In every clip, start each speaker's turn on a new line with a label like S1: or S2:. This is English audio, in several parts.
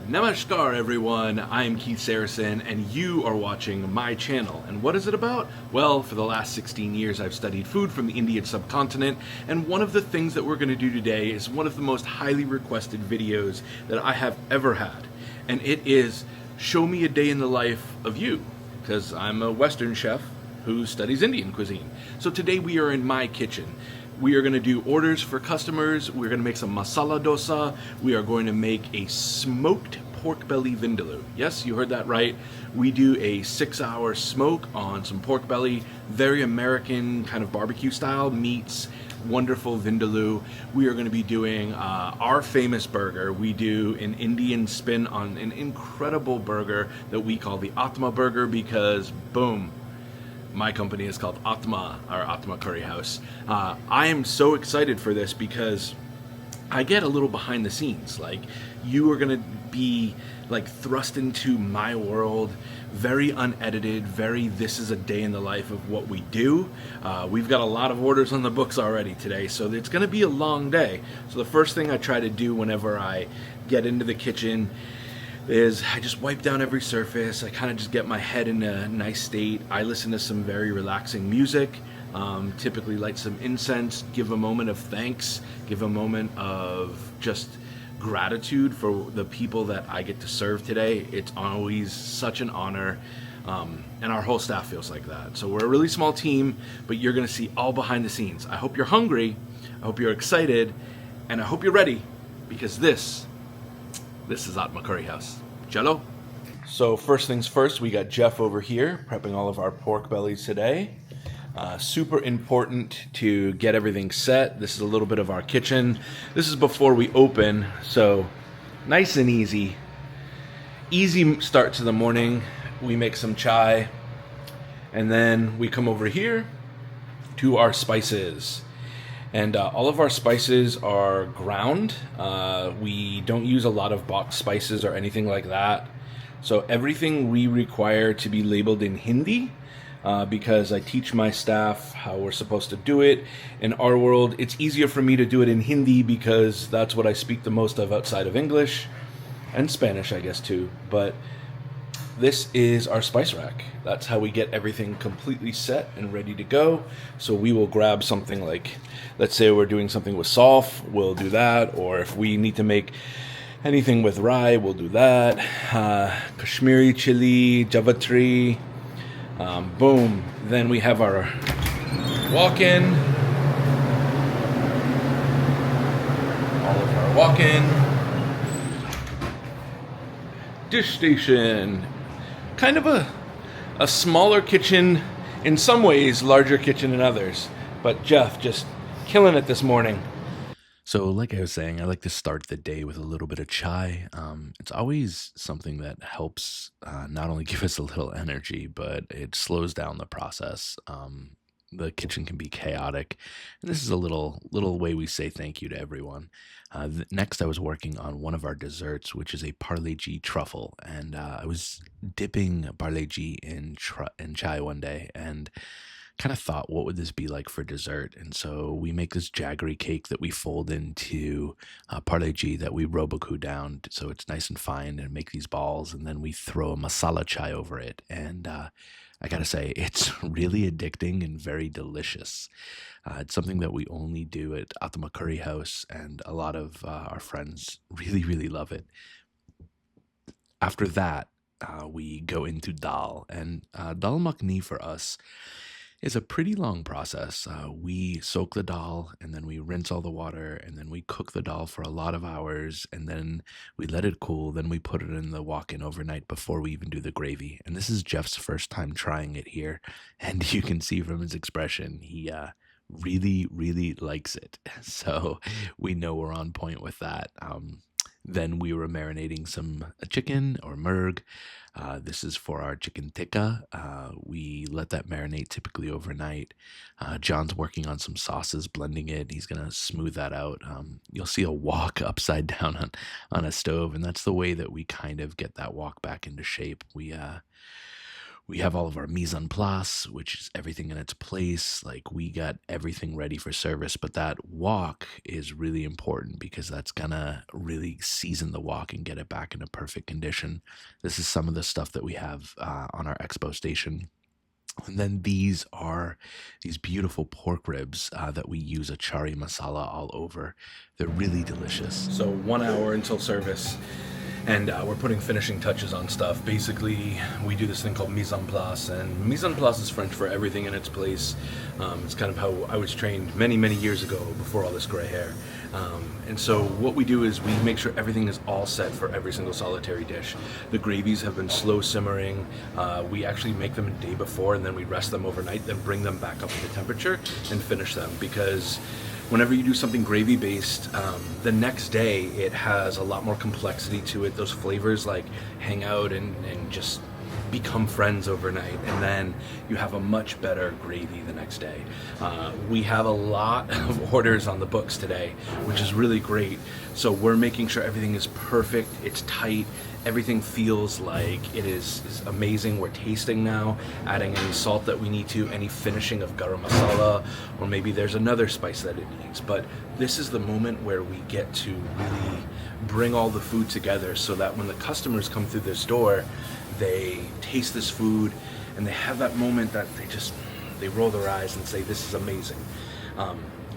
S1: Namaskar everyone, I'm Keith Sarasin and you are watching my channel. And what is it about? Well, for the last 16 years I've studied food from the Indian subcontinent, and one of the things that we're going to do today is one of the most highly requested videos that I have ever had. And it is show me a day in the life of you, because I'm a Western chef who studies Indian cuisine. So today we are in my kitchen. We are going to do orders for customers. We're going to make some masala dosa. We are going to make a smoked pork belly vindaloo. Yes, you heard that right. We do a 6-hour smoke on some pork belly, very American kind of barbecue style meats, wonderful vindaloo. We are going to be doing our famous burger. We do an Indian spin on an incredible burger that we call the Aatma burger because, boom, my company is called Aatma, or Aatma Curry House. I am so excited for this because I get a little behind the scenes. Like, you are gonna be like thrust into my world, very unedited, very this is a day in the life of what we do. We've got a lot of orders on the books already today, so it's gonna be a long day. So the first thing I try to do whenever I get into the kitchen is I just wipe down every surface. I kind of just get my head in a nice state. I listen to some very relaxing music, typically light some incense, give a moment of thanks, give a moment of just gratitude for the people that I get to serve today. It's always such an honor, and our whole staff feels like that. So we're a really small team, but you're gonna see all behind the scenes. I hope you're hungry, I hope you're excited, and I hope you're ready, because this is Aatma Curry House. Jello? So first things first, we got Jeff over here prepping all of our pork bellies today. Super important to get everything set. This is a little bit of our kitchen. This is before we open, so nice and easy. Easy start to the morning. We make some chai, and then we come over here to our spices. And all of our spices are ground. We don't use a lot of box spices or anything like that. So everything we require to be labeled in Hindi, because I teach my staff how we're supposed to do it. In our world, it's easier for me to do it in Hindi because that's what I speak the most of outside of English and Spanish, I guess, too. But this is our spice rack. That's how we get everything completely set and ready to go. So we will grab something like, let's say we're doing something with Sauf, we'll do that. Or if we need to make anything with rye, we'll do that. Kashmiri chili, Javatri, boom. Then we have our walk-in. All of our walk-in. Dish station. Kind of a smaller kitchen, in some ways larger kitchen in others, but Jeff just killing it this morning.
S2: So, like I was saying, I like to start the day with a little bit of chai. It's always something that helps not only give us a little energy, but it slows down the process. The kitchen can be chaotic, and this is a little way we say thank you to everyone. Next, I was working on one of our desserts, which is a Parle-G truffle, and I was dipping Parle-G in chai one day, and kind of thought, what would this be like for dessert? And so we make this jaggery cake that we fold into Parle-G that we Roboku down so it's nice and fine and make these balls, and then we throw a masala chai over it. And I gotta say, it's really addicting and very delicious. It's something that we only do at Aatma Curry House, and a lot of our friends really, really love it. After that, we go into dal, and dal makhni for us is a pretty long process. We soak the dal, and then we rinse all the water, and then we cook the dal for a lot of hours, and then we let it cool. Then we put it in the walk-in overnight before we even do the gravy. And this is Jeff's first time trying it here, and you can see from his expression, he really, really likes it. So we know we're on point with that. Then we were marinating some chicken or murg. This is for our chicken tikka. We let that marinate typically overnight. John's working on some sauces, blending it. He's going to smooth that out. You'll see a wok upside down on a stove, and that's the way that we kind of get that wok back into shape. We have all of our mise en place, which is everything in its place. Like we got everything ready for service, but that wok is really important because that's gonna really season the wok and get it back in a perfect condition. This is some of the stuff that we have on our expo station. And then these are these beautiful pork ribs that we use a chari masala all over. They're really delicious.
S1: So 1 hour until service, and we're putting finishing touches on stuff. Basically, we do this thing called mise en place, and mise en place is French for everything in its place. It's kind of how I was trained many, many years ago before all this gray hair. And so what we do is we make sure everything is all set for every single solitary dish. The gravies have been slow simmering. We actually make them a day before, and then we rest them overnight, then bring them back up to the temperature and finish them, because whenever you do something gravy based, the next day it has a lot more complexity to it. Those flavors like hang out and just become friends overnight, and then you have a much better gravy the next day. We have a lot of orders on the books today, which is really great. So we're making sure everything is perfect, it's tight, everything feels like it is amazing. We're tasting now, adding any salt that we need to, any finishing of garam masala, or maybe there's another spice that it needs. But this is the moment where we get to really bring all the food together so that when the customers come through this door, they taste this food and they have that moment that they roll their eyes and say, this is amazing.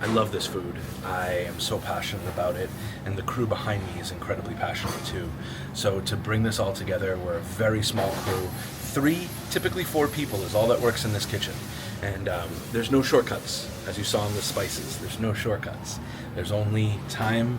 S1: I love this food. I am so passionate about it, and the crew behind me is incredibly passionate too. So to bring this all together, we're a very small crew. 3, typically 4 people is all that works in this kitchen. And there's no shortcuts, as you saw in the spices. There's no shortcuts. There's only time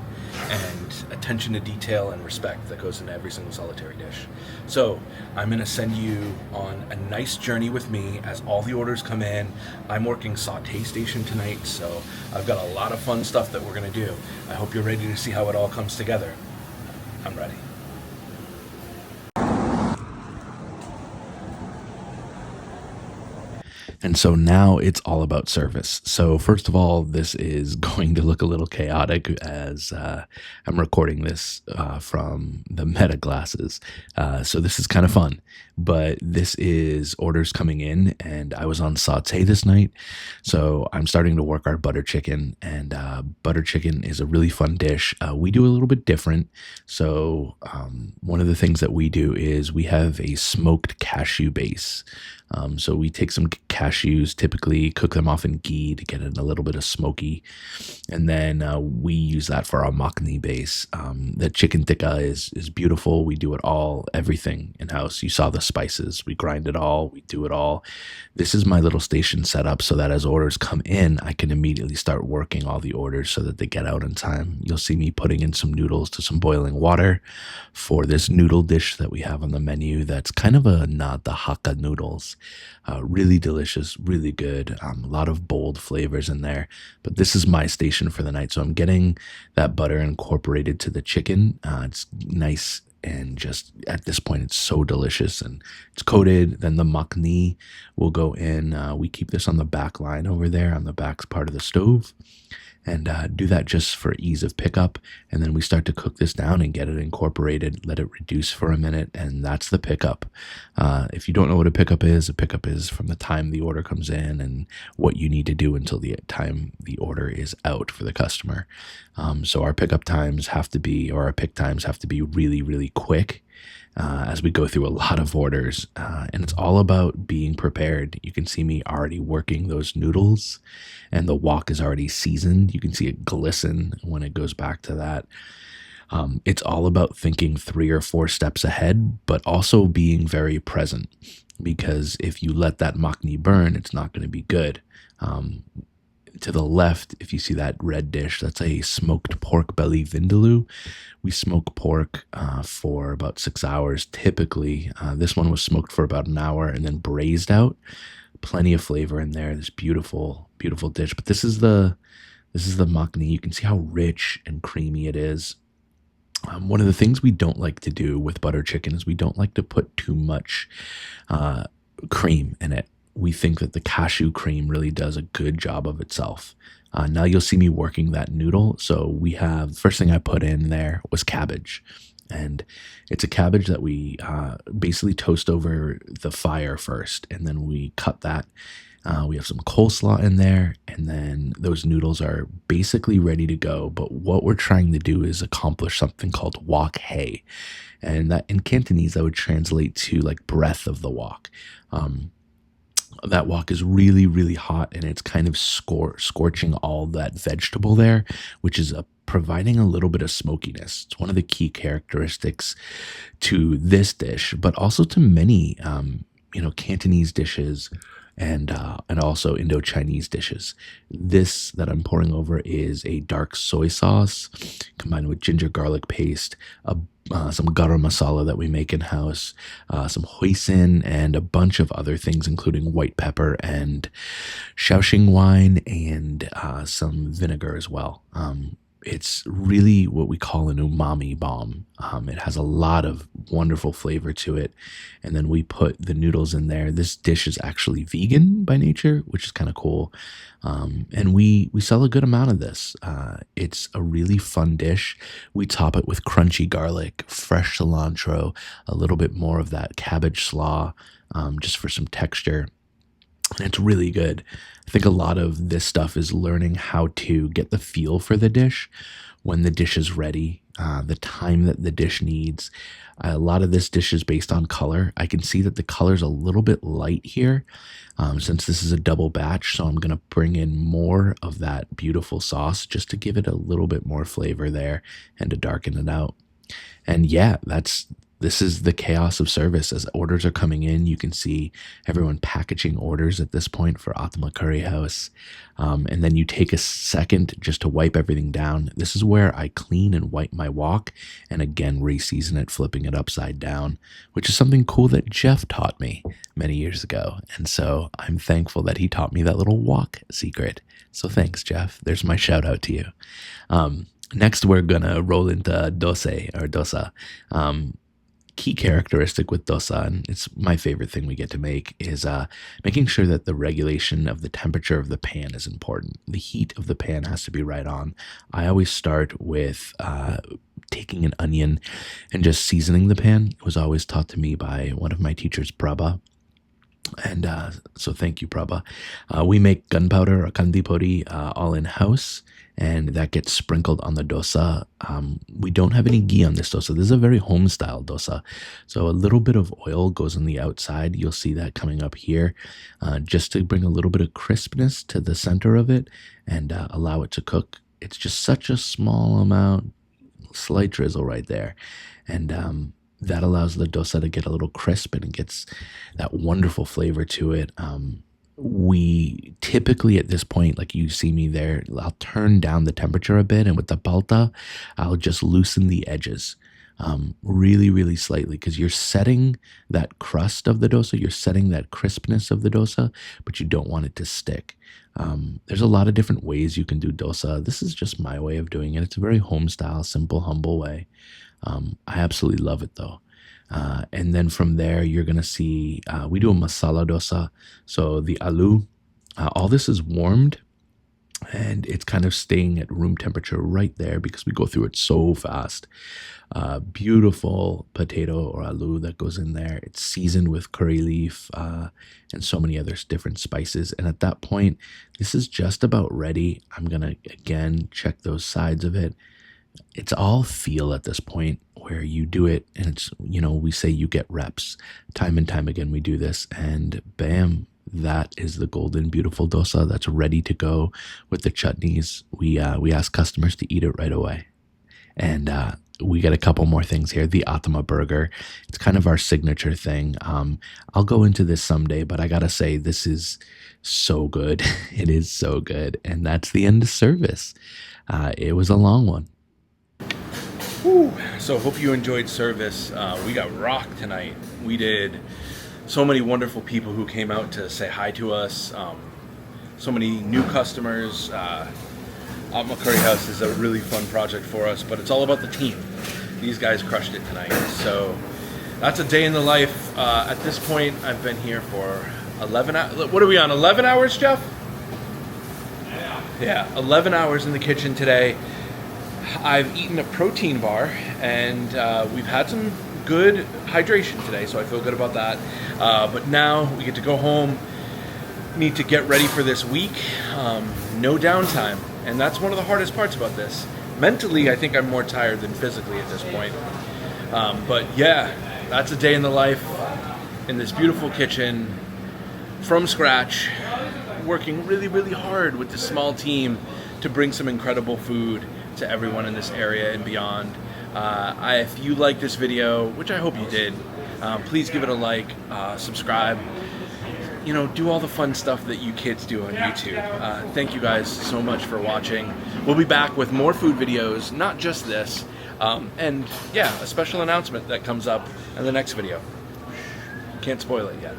S1: and attention to detail and respect that goes into every single solitary dish. So I'm gonna send you on a nice journey with me as all the orders come in. I'm working saute station tonight, so I've got a lot of fun stuff that we're gonna do. I hope you're ready to see how it all comes together. I'm ready.
S2: And so now it's all about service. So first of all, this is going to look a little chaotic as I'm recording this from the Meta glasses. So this is kind of fun, but this is orders coming in, and I was on saute this night. So I'm starting to work our butter chicken, and butter chicken is a really fun dish. We do a little bit different. So one of the things that we do is we have a smoked cashew base. So we take some cashews, typically cook them off in ghee to get it a little bit of smoky, and then we use that for our makhni base. The chicken tikka is beautiful. We do it all, everything in house. You saw the spices. We grind it all. We do it all. This is my little station set up so that as orders come in, I can immediately start working all the orders so that they get out in time. You'll see me putting in some noodles to some boiling water for this noodle dish that we have on the menu. That's kind of a nod to Hakka noodles. Really delicious, really good. A lot of bold flavors in there. But this is my station for the night. So I'm getting that butter incorporated to the chicken. It's nice, and just at this point, it's so delicious, and it's coated. Then the makhni will go in. We keep this on the back line over there on the back part of the stove, and do that just for ease of pickup. And then we start to cook this down and get it incorporated, let it reduce for a minute, and that's the pickup. If you don't know what a pickup is from the time the order comes in and what you need to do until the time the order is out for the customer. So our pickup times have to be, or our pick times have to be really, really quick. As we go through a lot of orders, and it's all about being prepared. You can see me already working those noodles, and the wok is already seasoned. You can see it glisten when it goes back to that. It's all about thinking 3 or 4 steps ahead, but also being very present, because if you let that makhni burn, it's not going to be good. To the left, if you see that red dish, that's a smoked pork belly vindaloo. We smoke pork for about 6 hours typically. This one was smoked for about an hour and then braised out. Plenty of flavor in there. This beautiful, beautiful dish. But this is the makhni. You can see how rich and creamy it is. One of the things we don't like to do with butter chicken is we don't like to put too much cream in it. We think that the cashew cream really does a good job of itself. Now you'll see me working that noodle. So we have, first thing I put in there was cabbage. And it's a cabbage that we basically toast over the fire first, and then we cut that. We have some coleslaw in there, and then those noodles are basically ready to go. But what we're trying to do is accomplish something called wok hay, and that in Cantonese that would translate to like breath of the wok. That wok is really, really hot, and it's kind of scorching all that vegetable there, which is providing a little bit of smokiness. It's one of the key characteristics to this dish, but also to many, Cantonese dishes and also Indo-Chinese dishes. This that I'm pouring over is a dark soy sauce combined with ginger garlic paste, some garam masala that we make in house, some hoisin, and a bunch of other things, including white pepper and Shaoxing wine and some vinegar as well. It's really what we call an umami bomb. It has a lot of wonderful flavor to it. And then we put the noodles in there. This dish is actually vegan by nature, which is kind of cool. And we sell a good amount of this. It's a really fun dish. We top it with crunchy garlic, fresh cilantro, a little bit more of that cabbage slaw, just for some texture. And it's really good. I think a lot of this stuff is learning how to get the feel for the dish when the dish is ready, the time that the dish needs. A lot of this dish is based on color. I can see that the color's a little bit light here since this is a double batch. So I'm going to bring in more of that beautiful sauce just to give it a little bit more flavor there and to darken it out. And yeah, this is the chaos of service. As orders are coming in, you can see everyone packaging orders at this point for Aatma Curry House. And then you take a second just to wipe everything down. This is where I clean and wipe my wok and again re-season it, flipping it upside down, which is something cool that Jeff taught me many years ago. And so I'm thankful that he taught me that little wok secret. So thanks, Jeff. There's my shout out to you. Next, we're going to roll into dosa. Key characteristic with dosa, and it's my favorite thing we get to make, is making sure that the regulation of the temperature of the pan is important. The heat of the pan has to be right on. I always start with taking an onion and just seasoning the pan. It was always taught to me by one of my teachers, Prabha. And so thank you, Prabha. We make gunpowder or kandi podi all in-house, and that gets sprinkled on the dosa. We don't have any ghee on this dosa. This is a very home-style dosa. So a little bit of oil goes on the outside. You'll see that coming up here, just to bring a little bit of crispness to the center of it and allow it to cook. It's just such a small amount, slight drizzle right there. And that allows the dosa to get a little crisp, and it gets that wonderful flavor to it. We typically at this point, like you see me there, I'll turn down the temperature a bit, and with the palta, I'll just loosen the edges really, really slightly, because you're setting that crust of the dosa, you're setting that crispness of the dosa, but you don't want it to stick. There's a lot of different ways you can do dosa. This is just my way of doing it. It's a very home style, simple, humble way. I absolutely love it though. And then from there, you're going to see, we do a masala dosa. So the aloo, all this is warmed, and it's kind of staying at room temperature right there because we go through it so fast. Beautiful potato or aloo that goes in there. It's seasoned with curry leaf and so many other different spices. And at that point, this is just about ready. I'm going to, again, check those sides of it. It's all feel at this point where you do it, and it's, we say you get reps. Time and time again, we do this, and bam, that is the golden, beautiful dosa that's ready to go with the chutneys. We ask customers to eat it right away. And we get a couple more things here. The Aatma burger, it's kind of our signature thing. I'll go into this someday, but I gotta say, this is so good. It is so good. And that's the end of service. It was a long one.
S1: Whew. So hope you enjoyed service. We got rocked tonight. We did so many wonderful people who came out to say hi to us. So many new customers. Aatma Curry House is a really fun project for us, but it's all about the team. These guys crushed it tonight. So that's a day in the life. At this point, I've been here for 11 hours. What are we on, 11 hours, Jeff? Yeah, 11 hours in the kitchen today. I've eaten a protein bar, and we've had some good hydration today, so I feel good about that. But now we get to go home, need to get ready for this week. No downtime, and that's one of the hardest parts about this. Mentally, I think I'm more tired than physically at this point. But yeah, that's a day in the life in this beautiful kitchen from scratch, working really, really hard with this small team to bring some incredible food to everyone in this area and beyond. If you like this video, which I hope you did, please give it a like, subscribe, do all the fun stuff that you kids do on YouTube. Thank you guys so much for watching. We'll be back with more food videos, not just this, and yeah, a special announcement that comes up in the next video. Can't spoil it yet.